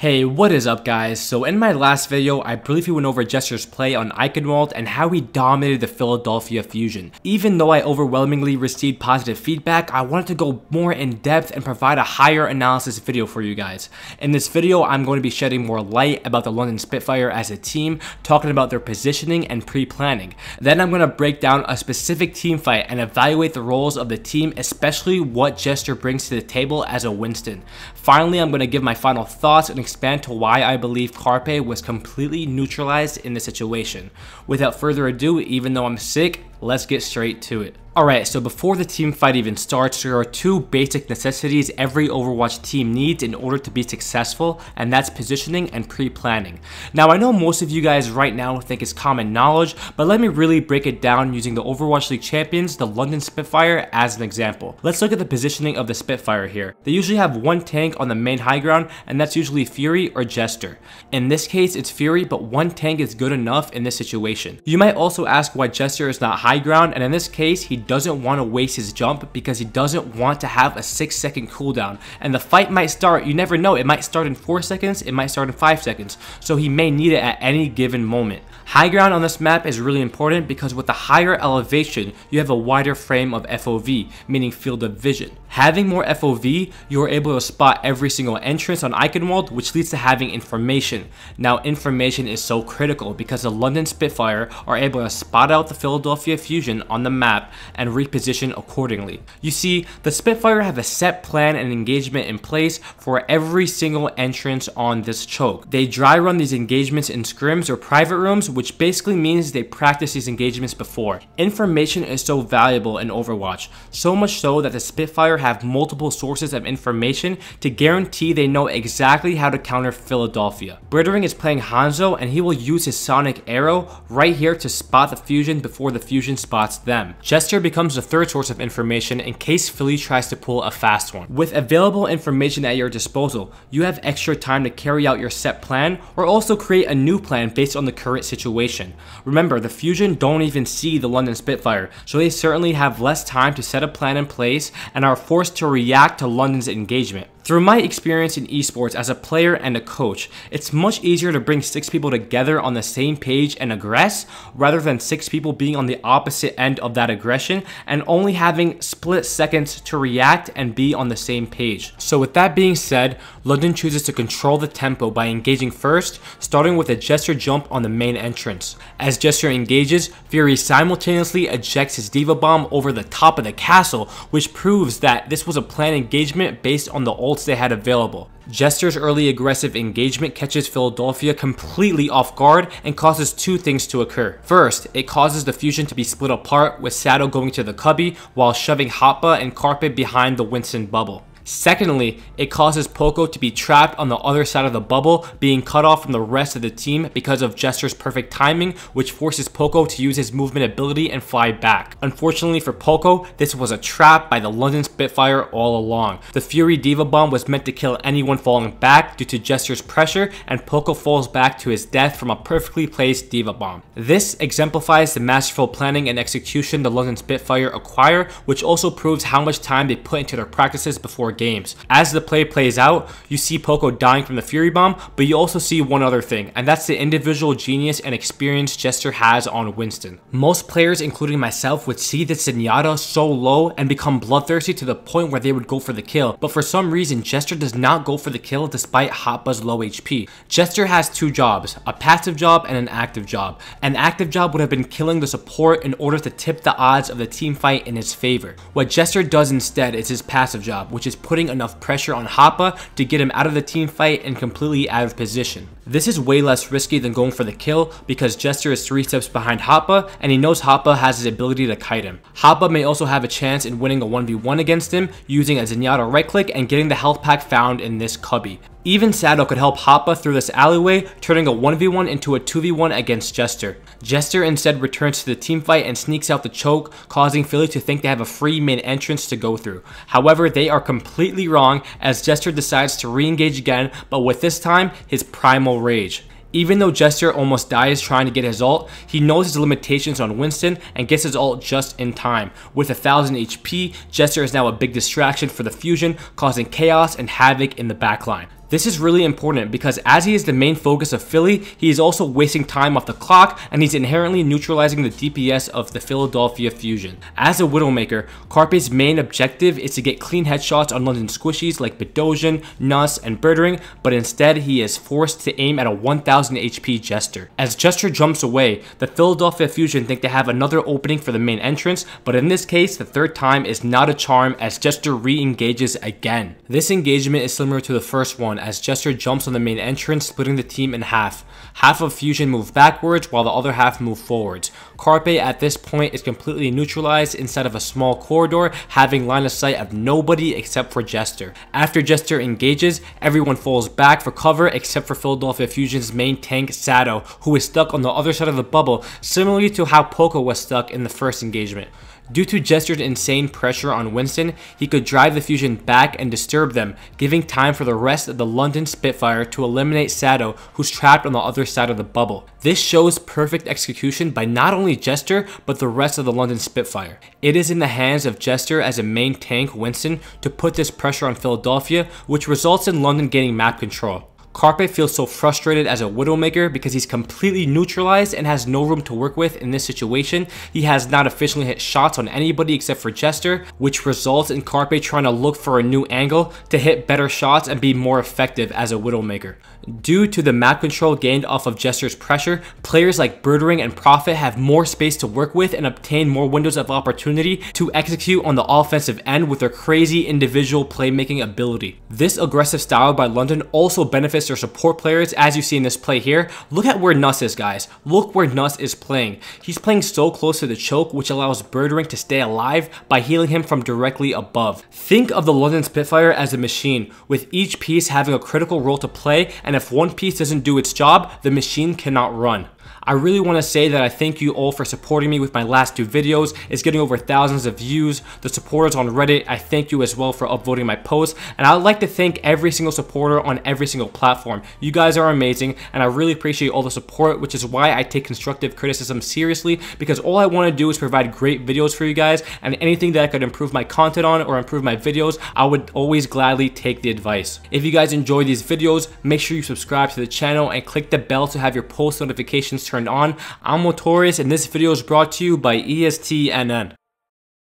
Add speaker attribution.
Speaker 1: Hey, what is up guys? So in my last video, I briefly went over Jester's play on Eichenwalde and how he dominated the Philadelphia Fusion. Even though I overwhelmingly received positive feedback, I wanted to go more in depth and provide a higher analysis video for you guys. In this video, I'm going to be shedding more light about the London Spitfire as a team, talking about their positioning and pre-planning. Then I'm going to break down a specific team fight and evaluate the roles of the team, especially what Jester brings to the table as a Winston. Finally, I'm going to give my final thoughts and expand to why I believe Carpe was completely neutralized in the situation. Without further ado, even though I'm sick, let's get straight to it. Alright, so before the team fight even starts, there are two basic necessities every Overwatch team needs in order to be successful, and that's positioning and pre-planning. Now, I know most of you guys right now think it's common knowledge, but let me really break it down using the Overwatch League champions, the London Spitfire, as an example. Let's look at the positioning of the Spitfire here. They usually have one tank on the main high ground, and that's usually Fury or Jester. In this case, it's Fury, but one tank is good enough in this situation. You might also ask why Jester is not high ground, and in this case, he doesn't want to waste his jump because he doesn't want to have a 6-second cooldown, and the fight might start, you never know, it might start in 4 seconds, it might start in 5 seconds, so he may need it at any given moment. High ground on this map is really important because with the higher elevation, you have a wider frame of FOV, meaning field of vision. Having more FOV, you are able to spot every single entrance on Eichenwalde, which leads to having information. Now, information is so critical because the London Spitfire are able to spot out the Philadelphia Fusion on the map and reposition accordingly. You see, the Spitfire have a set plan and engagement in place for every single entrance on this choke. They dry run these engagements in scrims or private rooms, which basically means they practice these engagements before. Information is so valuable in Overwatch, so much so that the Spitfire have multiple sources of information to guarantee they know exactly how to counter Philadelphia. Brittering is playing Hanzo, and he will use his Sonic Arrow right here to spot the Fusion before the Fusion spots them. Jester becomes the third source of information in case Philly tries to pull a fast one. With available information at your disposal, you have extra time to carry out your set plan or also create a new plan based on the current situation. Remember, the Fusion don't even see the London Spitfire, so they certainly have less time to set a plan in place and are forced to react to London's engagement. Through my experience in esports as a player and a coach, it's much easier to bring 6 people together on the same page and aggress, rather than 6 people being on the opposite end of that aggression and only having split seconds to react and be on the same page. So with that being said, London chooses to control the tempo by engaging first, starting with a Jester jump on the main entrance. As Jester engages, Fury simultaneously ejects his D.Va Bomb over the top of the castle, which proves that this was a planned engagement based on the ults they had available. Jester's early aggressive engagement catches Philadelphia completely off guard and causes two things to occur. First, it causes the Fusion to be split apart, with Saddle going to the cubby while shoving Hoppa and Carpe behind the Winston bubble. Secondly, it causes Poco to be trapped on the other side of the bubble, being cut off from the rest of the team because of Jester's perfect timing, which forces Poco to use his movement ability and fly back. Unfortunately for Poco, this was a trap by the London Spitfire all along. The Fury D.Va Bomb was meant to kill anyone falling back due to Jester's pressure, and Poco falls back to his death from a perfectly placed D.Va Bomb. This exemplifies the masterful planning and execution the London Spitfire acquire, which also proves how much time they put into their practices before games. As the play plays out, you see Poco dying from the Fury Bomb, but you also see one other thing, and that's the individual genius and experience Jester has on Winston. Most players, including myself, would see the Zenyatta so low and become bloodthirsty to the point where they would go for the kill, but for some reason, Jester does not go for the kill despite Hoppa's low HP. Jester has two jobs, a passive job and an active job. An active job would have been killing the support in order to tip the odds of the team fight in his favor. What Jester does instead is his passive job, which is putting enough pressure on Hoppa to get him out of the team fight and completely out of position. This is way less risky than going for the kill because Jester is 3 steps behind Hoppa, and he knows Hoppa has his ability to kite him. Hoppa may also have a chance in winning a 1v1 against him using a Zenyatta right click and getting the health pack found in this cubby. Even Saddle could help Hoppa through this alleyway, turning a 1v1 into a 2v1 against Jester. Jester instead returns to the team fight and sneaks out the choke, causing Philly to think they have a free main entrance to go through. However, they are completely wrong as Jester decides to re-engage again, but with this time, his primal rage. Even though Jester almost dies trying to get his ult, he knows his limitations on Winston and gets his ult just in time. With 1000 HP, Jester is now a big distraction for the Fusion, causing chaos and havoc in the backline. This is really important because as he is the main focus of Philly, he is also wasting time off the clock and he's inherently neutralizing the DPS of the Philadelphia Fusion. As a Widowmaker, Carpe's main objective is to get clean headshots on London squishies like Bidosian, Nuss, and Birdering, but instead he is forced to aim at a 1000 HP Jester. As Jester jumps away, the Philadelphia Fusion think they have another opening for the main entrance, but in this case, the third time is not a charm as Jester re-engages again. This engagement is similar to the first one as Jester jumps on the main entrance, splitting the team in half. Half of Fusion move backwards while the other half move forwards. Carpe at this point is completely neutralized inside of a small corridor, having line of sight of nobody except for Jester. After Jester engages, everyone falls back for cover except for Philadelphia Fusion's main tank, Sato, who is stuck on the other side of the bubble, similarly to how Poco was stuck in the first engagement. Due to Jester's insane pressure on Winston, he could drive the Fusion back and disturb them, giving time for the rest of the London Spitfire to eliminate Sato, who's trapped on the other side of the bubble. This shows perfect execution by not only Jester, but the rest of the London Spitfire. It is in the hands of Jester as a main tank, Winston, to put this pressure on Philadelphia, which results in London gaining map control. Carpe feels so frustrated as a Widowmaker because he's completely neutralized and has no room to work with in this situation. He has not efficiently hit shots on anybody except for Jester, which results in Carpe trying to look for a new angle to hit better shots and be more effective as a Widowmaker. Due to the map control gained off of Jester's pressure, players like Birdering and Prophet have more space to work with and obtain more windows of opportunity to execute on the offensive end with their crazy individual playmaking ability. This aggressive style by London also benefits their support players, as you see in this play here. Look at where Nuss is, guys. Look where Nuss is playing. He's playing so close to the choke, which allows Birdering to stay alive by healing him from directly above. Think of the London Spitfire as a machine, with each piece having a critical role to play, and if one piece doesn't do its job, the machine cannot run. I really want to say that I thank you all for supporting me with my last two videos. It's getting over thousands of views. The supporters on Reddit, I thank you as well for upvoting my posts. And I would like to thank every single supporter on every single platform. You guys are amazing and I really appreciate all the support, which is why I take constructive criticism seriously, because all I want to do is provide great videos for you guys, and anything that I could improve my content on or improve my videos, I would always gladly take the advice. If you guys enjoy these videos, make sure you subscribe to the channel and click the bell to have your post notifications turned on. I'm Motorius and this video is brought to you by ESTNN.